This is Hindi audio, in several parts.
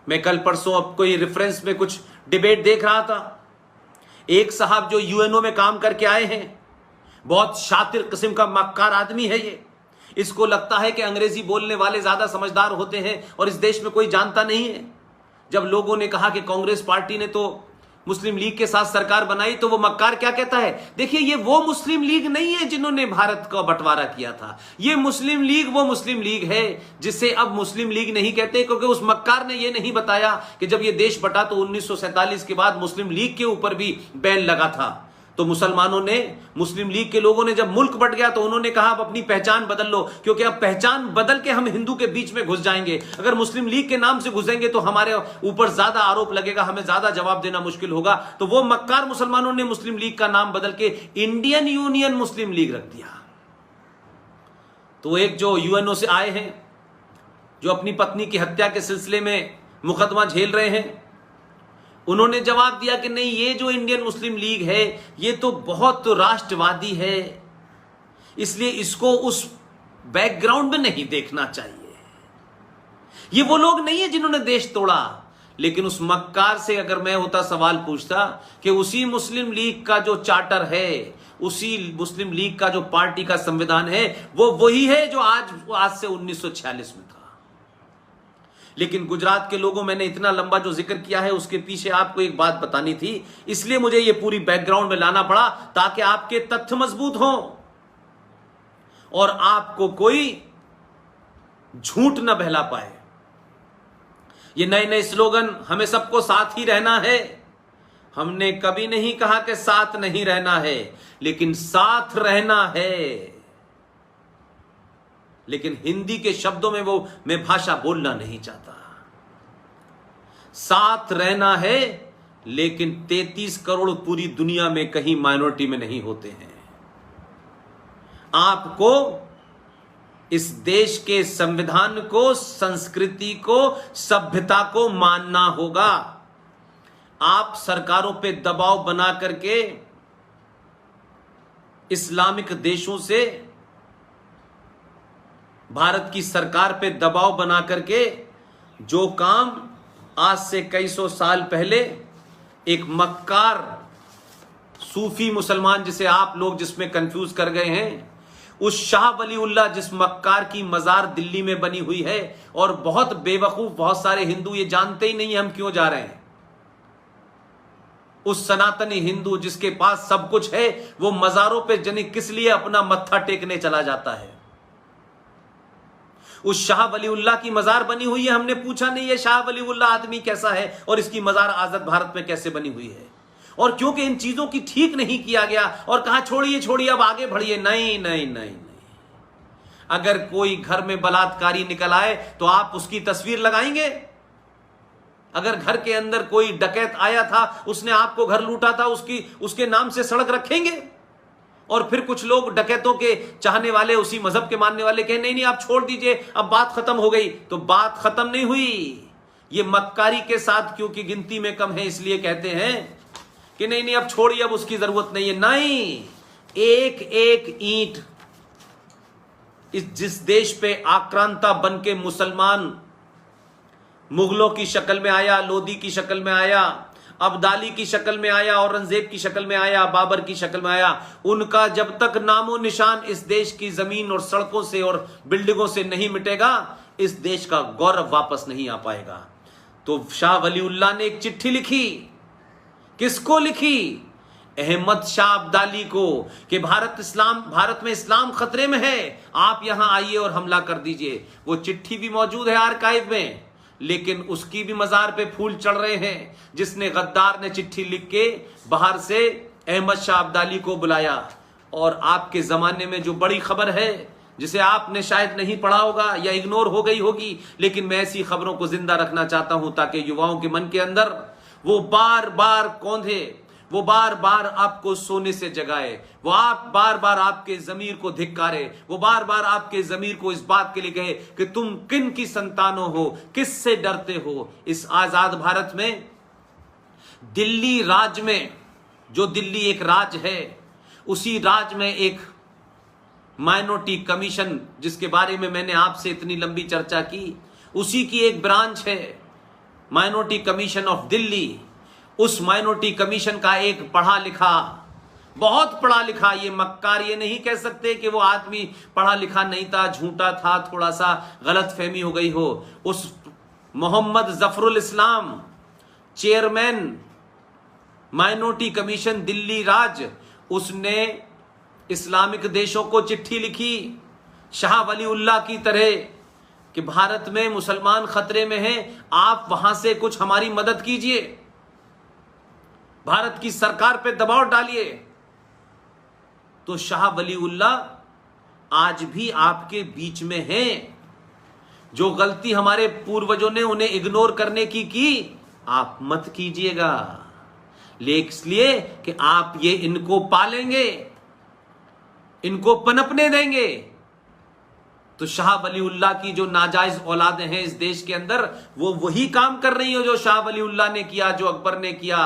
मैं कल परसों अब कोई रेफरेंस में कुछ डिबेट देख रहा था, एक साहब जो यूएनओ में काम करके आए हैं, बहुत शातिर किस्म का मक्कार आदमी है ये। इसको लगता है कि अंग्रेजी बोलने वाले ज्यादा समझदार होते हैं और इस देश में कोई जानता नहीं है। जब लोगों ने कहा कि कांग्रेस पार्टी ने तो मुस्लिम लीग के साथ सरकार बनाई, तो वो मक्कार क्या कहता है, देखिए ये वो मुस्लिम लीग नहीं है जिन्होंने भारत का बंटवारा किया था। ये मुस्लिम लीग वो मुस्लिम लीग है जिसे अब मुस्लिम लीग नहीं कहते, क्योंकि उस मक्कार ने ये नहीं बताया कि जब ये देश बटा तो 1947 के बाद मुस्लिम लीग के ऊपर भी बैन लगा था। तो मुसलमानों ने, मुस्लिम लीग के लोगों ने जब मुल्क बट गया तो उन्होंने कहा अब अपनी पहचान बदल लो, क्योंकि अब पहचान बदल के हम हिंदू के बीच में घुस जाएंगे। अगर मुस्लिम लीग के नाम से घुसेंगे तो हमारे ऊपर ज्यादा आरोप लगेगा, हमें ज्यादा जवाब देना मुश्किल होगा। तो वो मक्कार मुसलमानों ने मुस्लिम लीग का नाम बदल के इंडियन यूनियन मुस्लिम लीग रख दिया। तो एक जो यूएनओ से आए हैं, जो अपनी पत्नी की हत्या के सिलसिले में मुकदमा झेल रहे हैं, उन्होंने जवाब दिया कि नहीं, ये जो इंडियन मुस्लिम लीग है ये तो बहुत राष्ट्रवादी है, इसलिए इसको उस बैकग्राउंड में नहीं देखना चाहिए। ये वो लोग नहीं है जिन्होंने देश तोड़ा। लेकिन उस मक्कार से अगर मैं होता सवाल पूछता कि उसी मुस्लिम लीग का जो चार्टर है, उसी मुस्लिम लीग का जो पार्टी का संविधान है, वो वही है जो आज से 1946 में था। लेकिन गुजरात के लोगों, मैंने इतना लंबा जो जिक्र किया है उसके पीछे आपको एक बात बतानी थी, इसलिए मुझे ये पूरी बैकग्राउंड में लाना पड़ा ताकि आपके तथ्य मजबूत हों और आपको कोई झूठ न बहला पाए। ये नए नए स्लोगन, हमें सबको साथ ही रहना है, हमने कभी नहीं कहा कि साथ नहीं रहना है, लेकिन साथ रहना है। लेकिन हिंदी के शब्दों में वो मैं भाषा बोलना नहीं चाहता। साथ रहना है, लेकिन 33 करोड़ पूरी दुनिया में कहीं माइनॉरिटी में नहीं होते हैं। आपको इस देश के संविधान को, संस्कृति को, सभ्यता को मानना होगा। आप सरकारों पे दबाव बना करके इस्लामिक देशों से, भारत की सरकार पे दबाव बना करके जो काम आज से कई सौ साल पहले एक मक्कार सूफी मुसलमान, जिसे आप लोग जिसमें कंफ्यूज कर गए हैं, उस शाह वलीउल्लाह जिस मक्कार की मजार दिल्ली में बनी हुई है, और बहुत बेवकूफ बहुत सारे हिंदू ये जानते ही नहीं हम क्यों जा रहे हैं। उस सनातनी हिंदू जिसके पास सब कुछ है, वो मजारों पे जनी किस लिए अपना मत्था टेकने चला जाता है। उस शाह वलीउल्लाह की मजार बनी हुई है, हमने पूछा नहीं है शाह वलीउल्लाह आदमी कैसा है और इसकी मजार आजाद भारत में कैसे बनी हुई है। और क्योंकि इन चीजों की ठीक नहीं किया गया और कहा छोड़िए छोड़िए अब आगे बढ़िए, नहीं नहीं नहीं नहीं। अगर कोई घर में बलात्कारी निकल आए तो आप उसकी तस्वीर लगाएंगे? अगर घर के अंदर कोई डकैत आया था, उसने आपको घर लूटा था, उसके नाम से सड़क रखेंगे? और फिर कुछ लोग डकैतों के चाहने वाले, उसी मजहब के मानने वाले कहें नहीं नहीं आप छोड़ दीजिए, अब बात खत्म हो गई। तो बात खत्म नहीं हुई। ये मक्कारी के साथ क्योंकि गिनती में कम है इसलिए कहते हैं कि नहीं नहीं अब छोड़िए, अब उसकी जरूरत नहीं है। नहीं, एक एक ईंट जिस देश पे आक्रांता बन के मुसलमान मुगलों की शक्ल में आया, लोदी की शक्ल में आया, अब्दाली की शक्ल में आया, औरंगजेब की शक्ल में आया, बाबर की शक्ल में आया, उनका जब तक नामो निशान इस देश की जमीन और सड़कों से और बिल्डिंगों से नहीं मिटेगा, इस देश का गौरव वापस नहीं आ पाएगा। तो शाह वलीउल्लाह ने एक चिट्ठी लिखी। किसको लिखी? अहमद शाह अब्दाली को, कि भारत में इस्लाम खतरे में है, आप यहां आइए और हमला कर दीजिए। वो चिट्ठी भी मौजूद है आर्काइव में, लेकिन उसकी भी मजार पे फूल चढ़ रहे हैं। जिसने, गद्दार ने चिट्ठी लिख के बाहर से अहमद शाह अब्दाली को बुलाया। और आपके जमाने में जो बड़ी खबर है, जिसे आपने शायद नहीं पढ़ा होगा या इग्नोर हो गई होगी, लेकिन मैं ऐसी खबरों को जिंदा रखना चाहता हूं ताकि युवाओं के मन के अंदर वो बार बार कौंधे, वो बार बार आपको सोने से जगाए, वो बार बार आपके जमीर को धिक्कारे, वो बार बार आपके जमीर को इस बात के लिए कहे कि तुम किन की संतानों हो, किससे डरते हो। इस आजाद भारत में, दिल्ली राज्य में, जो दिल्ली एक राज्य है, उसी राज्य में एक माइनॉरिटी कमीशन, जिसके बारे में मैंने आपसे इतनी लंबी चर्चा की, उसी की एक ब्रांच है माइनॉरिटी कमीशन ऑफ दिल्ली, उस माइनॉरिटी कमीशन का एक पढ़ा लिखा, बहुत पढ़ा लिखा, ये मक्कार, ये नहीं कह सकते कि वो आदमी पढ़ा लिखा नहीं था, झूठा था, थोड़ा सा गलत फहमी हो गई हो, उस मोहम्मद जफरुल इस्लाम, चेयरमैन माइनॉरिटी कमीशन दिल्ली राज्य, उसने इस्लामिक देशों को चिट्ठी लिखी शाह वलीउल्लाह की तरह कि भारत में मुसलमान खतरे में हैं, आप वहां से कुछ हमारी मदद कीजिए, भारत की सरकार पे दबाव डालिए। तो शाह वलीउल्लाह आज भी आपके बीच में हैं। जो गलती हमारे पूर्वजों ने उन्हें इग्नोर करने की आप मत कीजिएगा, इसलिए कि आप ये इनको पालेंगे, इनको पनपने देंगे। तो शाह वलीउल्लाह की जो नाजायज औलादें हैं इस देश के अंदर, वो वही काम कर रही हो जो शाह वलीउल्लाह ने किया, जो अकबर ने किया,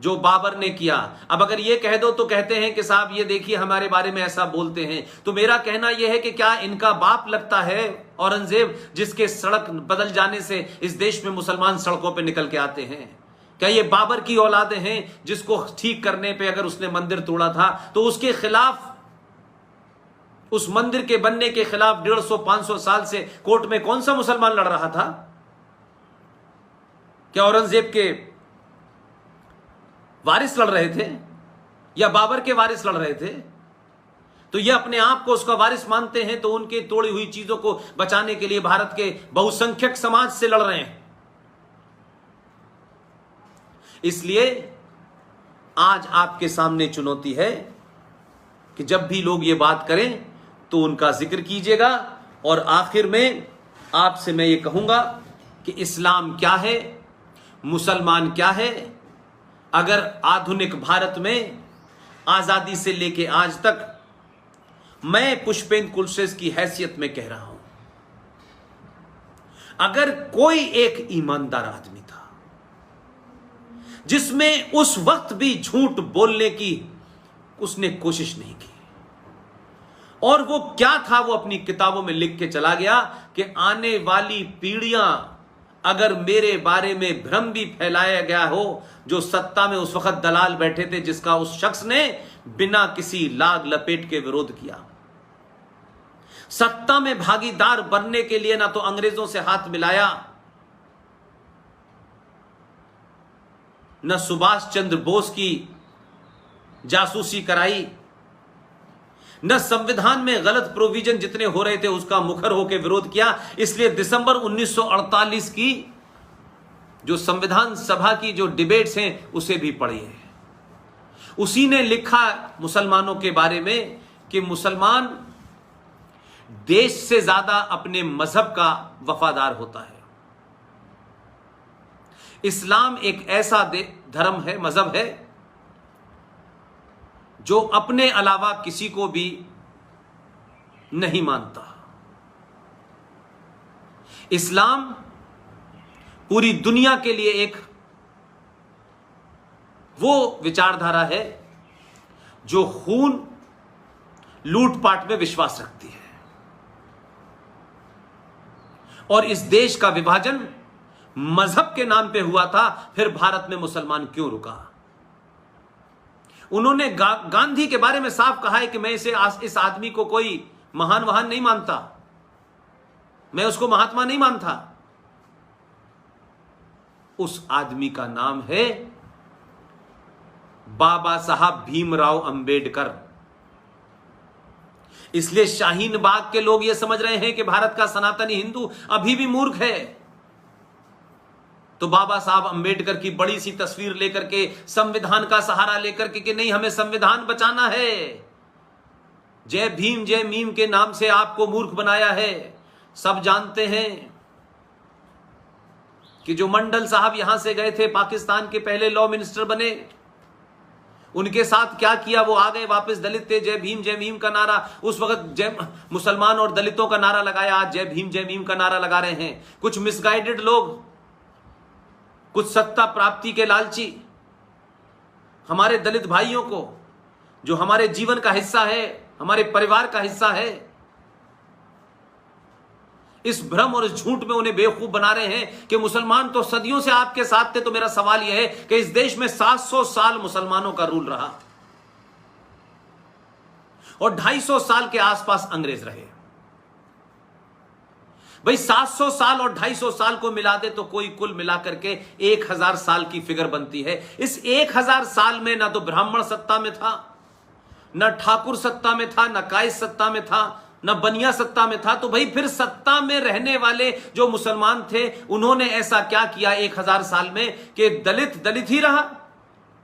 जो बाबर ने किया। अब अगर ये कह दो तो कहते हैं कि साहब ये देखिए हमारे बारे में ऐसा बोलते हैं। तो मेरा कहना यह है कि क्या इनका बाप लगता है औरंगजेब, जिसके सड़क बदल जाने से इस देश में मुसलमान सड़कों पे निकल के आते हैं? क्या ये बाबर की औलादें हैं, जिसको ठीक करने पे अगर उसने मंदिर तोड़ा था तो उसके खिलाफ, उस मंदिर के बनने के खिलाफ 150-500 साल से कोर्ट में कौन सा मुसलमान लड़ रहा था? क्या औरंगजेब के वारिस लड़ रहे थे या बाबर के वारिस लड़ रहे थे? तो ये अपने आप को उसका वारिस मानते हैं, तो उनके तोड़ी हुई चीजों को बचाने के लिए भारत के बहुसंख्यक समाज से लड़ रहे हैं। इसलिए आज आपके सामने चुनौती है कि जब भी लोग ये बात करें तो उनका जिक्र कीजिएगा। और आखिर में आपसे मैं ये कहूंगा कि इस्लाम क्या है, मुसलमान क्या है। अगर आधुनिक भारत में आजादी से लेके आज तक, मैं पुष्पेंद्र कुलशेष की हैसियत में कह रहा हूं, अगर कोई एक ईमानदार आदमी था जिसमें उस वक्त भी झूठ बोलने की उसने कोशिश नहीं की, और वो क्या था, वो अपनी किताबों में लिख के चला गया कि आने वाली पीढ़ियां अगर मेरे बारे में भ्रम भी फैलाया गया हो, जो सत्ता में उस वक्त दलाल बैठे थे, जिसका उस शख्स ने बिना किसी लाग लपेट के विरोध किया, सत्ता में भागीदार बनने के लिए ना तो अंग्रेजों से हाथ मिलाया, न सुभाष चंद्र बोस की जासूसी कराई, न संविधान में गलत प्रोविजन जितने हो रहे थे उसका मुखर होकर विरोध किया। इसलिए दिसंबर 1948 की जो संविधान सभा की जो डिबेट्स हैं उसे भी पढ़िए। उसी ने लिखा मुसलमानों के बारे में कि मुसलमान देश से ज्यादा अपने मजहब का वफादार होता है। इस्लाम एक ऐसा धर्म है, मजहब है, जो अपने अलावा किसी को भी नहीं मानता। इस्लाम पूरी दुनिया के लिए एक वो विचारधारा है जो खून लूटपाट में विश्वास रखती है। और इस देश का विभाजन मजहब के नाम पे हुआ था, फिर भारत में मुसलमान क्यों रुका? उन्होंने गांधी के बारे में साफ कहा है कि मैं इस आदमी को कोई महान वहान नहीं मानता, मैं उसको महात्मा नहीं मानता। उस आदमी का नाम है बाबा साहब भीमराव अंबेडकर। इसलिए शाहीन बाग के लोग यह समझ रहे हैं कि भारत का सनातनी हिंदू अभी भी मूर्ख है, तो बाबा साहब अंबेडकर की बड़ी सी तस्वीर लेकर के, संविधान का सहारा लेकर के कि नहीं हमें संविधान बचाना है, जय भीम जय मीम के नाम से आपको मूर्ख बनाया है। सब जानते हैं कि जो मंडल साहब यहां से गए थे, पाकिस्तान के पहले लॉ मिनिस्टर बने, उनके साथ क्या किया? वो आ गए वापस, दलित थे, जय भीम का नारा उस वक्त जय मुसलमान और दलितों का नारा लगाया, आज जय भीम का नारा लगा रहे हैं। कुछ मिसगाइडेड लोग, कुछ सत्ता प्राप्ति के लालची, हमारे दलित भाइयों को, जो हमारे जीवन का हिस्सा है, हमारे परिवार का हिस्सा है, इस भ्रम और इस झूठ में उन्हें बेवकूफ बना रहे हैं कि मुसलमान तो सदियों से आपके साथ थे। तो मेरा सवाल यह है कि इस देश में 700 साल मुसलमानों का रूल रहा और 250 साल के आसपास अंग्रेज रहे। भाई 700 साल और 250 साल को मिला दे तो कोई कुल मिलाकर के 1000 साल की फिगर बनती है। इस 1000 साल में ना तो ब्राह्मण सत्ता में था, न ठाकुर सत्ता में था, न कायस सत्ता में था, न बनिया सत्ता में था। तो भाई फिर सत्ता में रहने वाले जो मुसलमान थे उन्होंने ऐसा क्या किया 1000 साल में कि दलित दलित ही रहा।